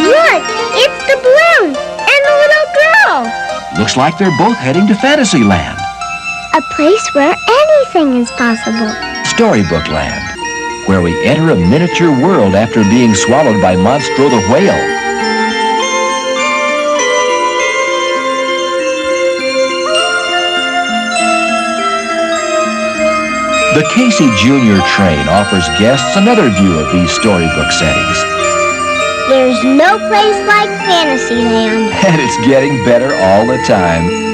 Look, it's the balloon and the little girl. Looks like they're both heading to Fantasyland. A place where anything is possible. Storybook Land, where we enter a miniature world after being swallowed by Monstro the whale. The Casey Jr. train offers guests another view of these storybook settings. There's no place like Fantasyland. And it's getting better all the time.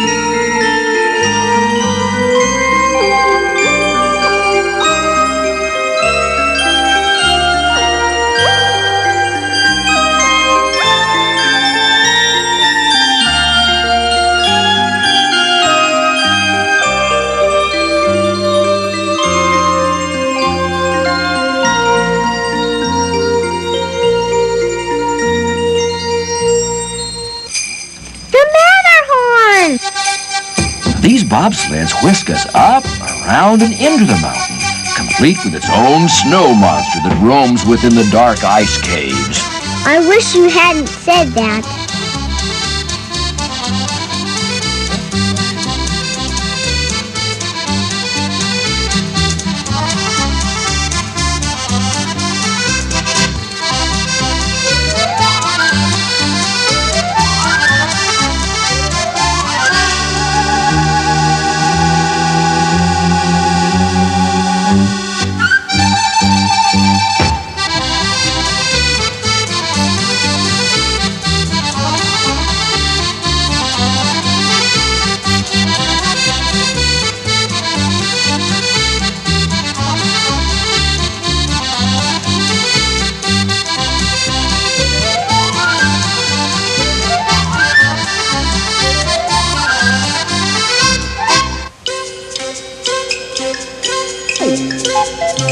These bobsleds whisk us up, around, and into the mountain, complete with its own snow monster that roams within the dark ice caves. I wish you hadn't said that.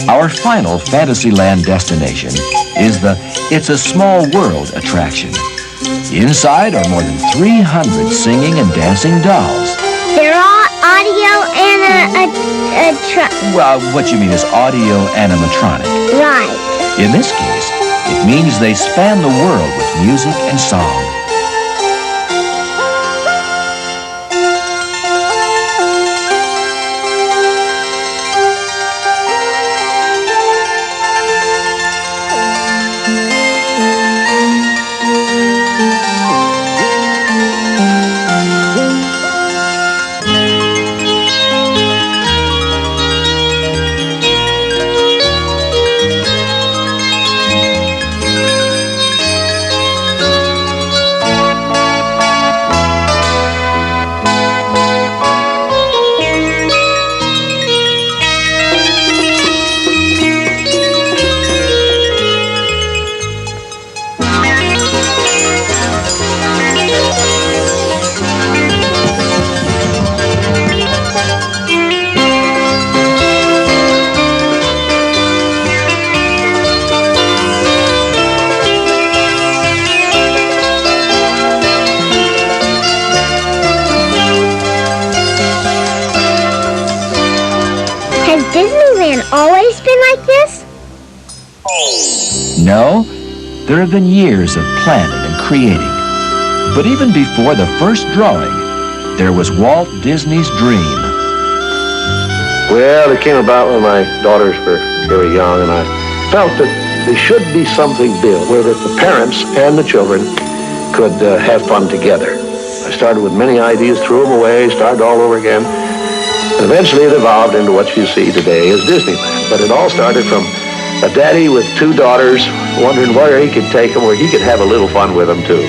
Our final Fantasyland destination is the It's a Small World attraction. Inside are more than 300 singing and dancing dolls. They're all audio Well, what you mean is audio animatronic. Right. In this case, it means they span the world with music and song. Has Disneyland always been like this? No, there have been years of planning and creating. But even before the first drawing, there was Walt Disney's dream. Well, it came about when my daughters were very young, and I felt that there should be something built where that the parents and the children could have fun together. I started with many ideas, threw them away, started all over again. And eventually it evolved into what you see today as Disneyland. But it all started from a daddy with two daughters wondering where he could take them, where he could have a little fun with them, too.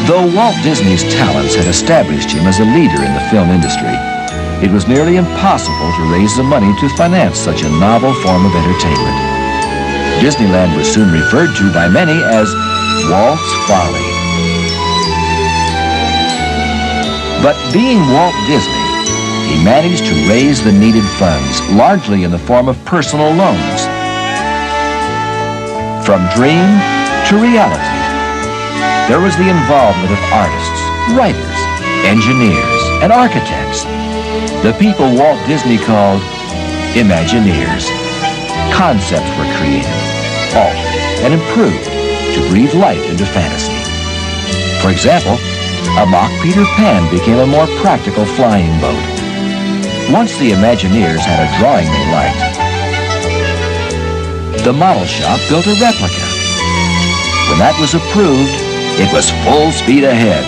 Though Walt Disney's talents had established him as a leader in the film industry, it was nearly impossible to raise the money to finance such a novel form of entertainment. Disneyland was soon referred to by many as Walt's Folly. But being Walt Disney, he managed to raise the needed funds, largely in the form of personal loans. From dream to reality, there was the involvement of artists, writers, engineers, and architects, the people Walt Disney called Imagineers. Concepts were created, altered, and improved to to breathe life into fantasy. For example, a mock Peter Pan became a more practical flying boat. Once the Imagineers had a drawing they liked, the model shop built a replica. When that was approved, it was full speed ahead.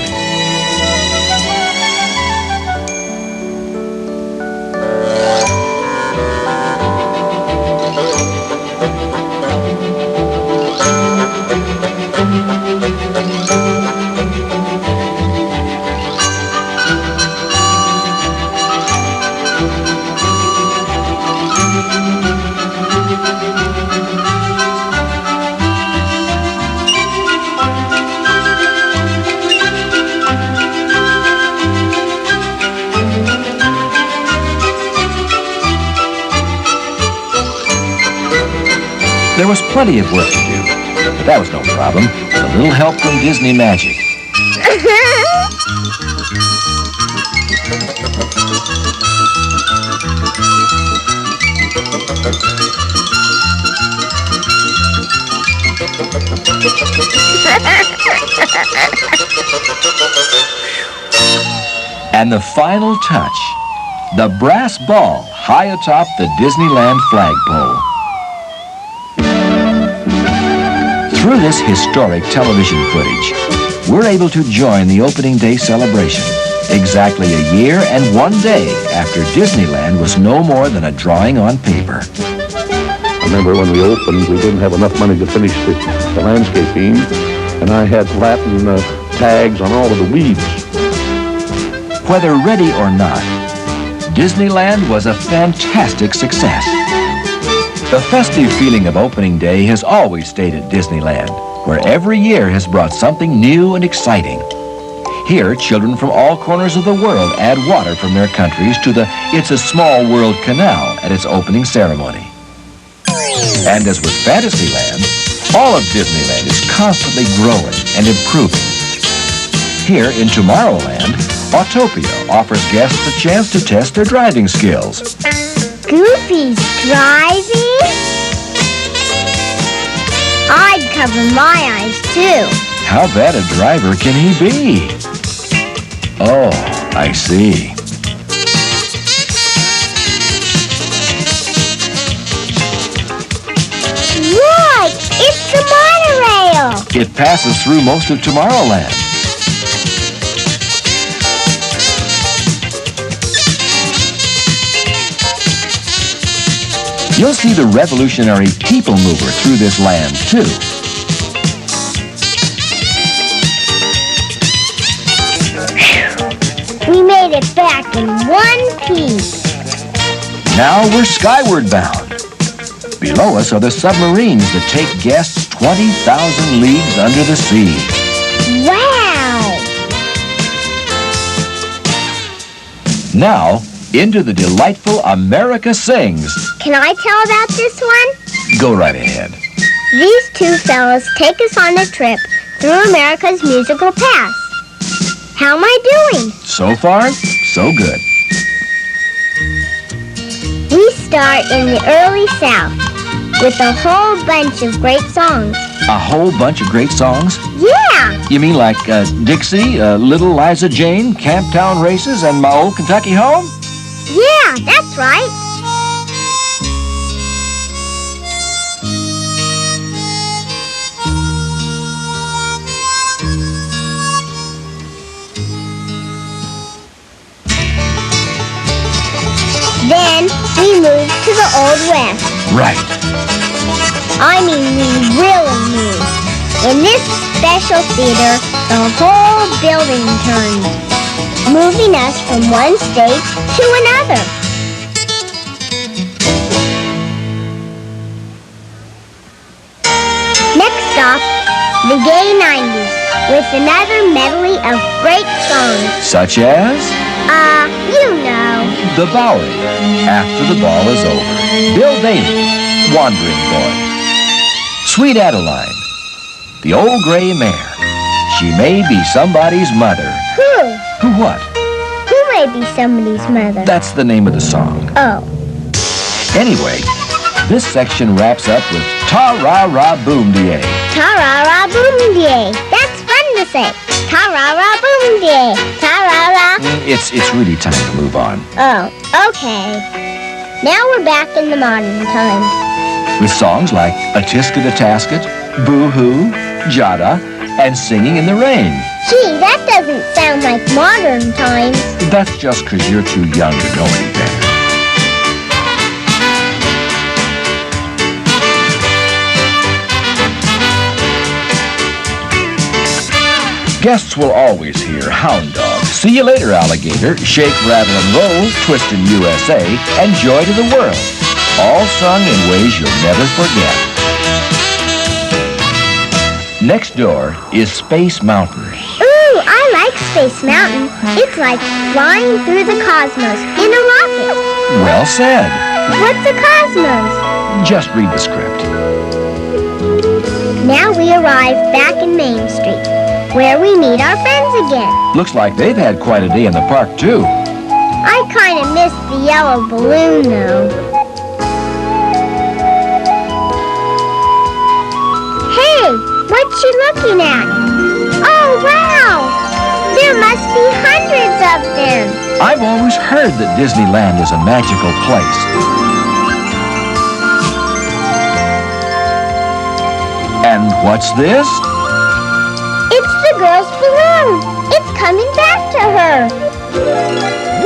There was plenty of work to do, but that was no problem, with a little help from Disney Magic. And the final touch, the brass ball high atop the Disneyland flagpole. Through this historic television footage, we're able to join the opening day celebration, exactly a year and 1 day after Disneyland was no more than a drawing on paper. I remember when we opened, we didn't have enough money to finish the landscaping, and I had Latin tags on all of the weeds. Whether ready or not, Disneyland was a fantastic success. The festive feeling of opening day has always stayed at Disneyland, where every year has brought something new and exciting. Here, children from all corners of the world add water from their countries to the It's a Small World Canal at its opening ceremony. And as with Fantasyland, all of Disneyland is constantly growing and improving. Here in Tomorrowland, Autopia offers guests a chance to test their driving skills. Goofy's driving? I'd cover my eyes, too. How bad a driver can he be? Oh, I see. Look! It's the monorail! It passes through most of Tomorrowland. You'll see the revolutionary people mover through this land, too. We made it back in one piece. Now we're skyward bound. Below us are the submarines that take guests 20,000 leagues under the sea. Wow! Now, into the delightful America Sings. Can I tell about this one? Go right ahead. These two fellas take us on a trip through America's musical past. How am I doing? So far, so good. We start in the early South with a whole bunch of great songs. A whole bunch of great songs? Yeah! You mean like Dixie, Little Liza Jane, Camptown Races, and My Old Kentucky Home? Yeah, that's right. Then we move to the Old West. Right. I mean, we really move. In this special theater, the whole building turns, moving us from one stage to another. Next stop, the gay 90s, with another medley of great songs. Such as? You know. The Bowery, After the Ball is Over. Bill Daly, Wandering Boy. Sweet Adeline, The Old Gray Mare. She may be somebody's mother. Who? Who what? Who may be somebody's mother? That's the name of the song. Oh. Anyway, this section wraps up with Ta-ra-ra-boom-de-ay. Ta-ra-ra-boom-die. That's fun to say. Ta-ra-ra-boom-die. Ta-ra-ra. It's really time to move on. Oh, okay. Now we're back in the modern times. With songs like A Tisket a Tasket, Boo Hoo, Jada, and Singing in the Rain. Gee, that doesn't sound like modern times. That's just 'cause you're too young to know any better. Guests will always hear Hound Dog, See You Later Alligator, Shake, Rattle and Roll, Twistin' USA, and Joy to the World, all sung in ways you'll never forget. Next door is Space Mountain. Ooh, I like Space Mountain. It's like flying through the cosmos in a rocket. Well said. What's a cosmos? Just read the script. Now we arrive back in Main Street, where we meet our friends again. Looks like they've had quite a day in the park, too. I kind of missed the yellow balloon, though. Hey, what's she looking at? Oh, wow! There must be hundreds of them. I've always heard that Disneyland is a magical place. And what's this? It's the girl's balloon. It's coming back to her.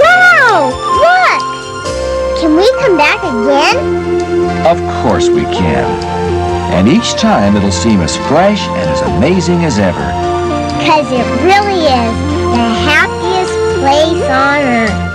Wow! Look! Can we come back again? Of course we can. And each time it'll seem as fresh and as amazing as ever. 'Cause it really is the happiest place on earth.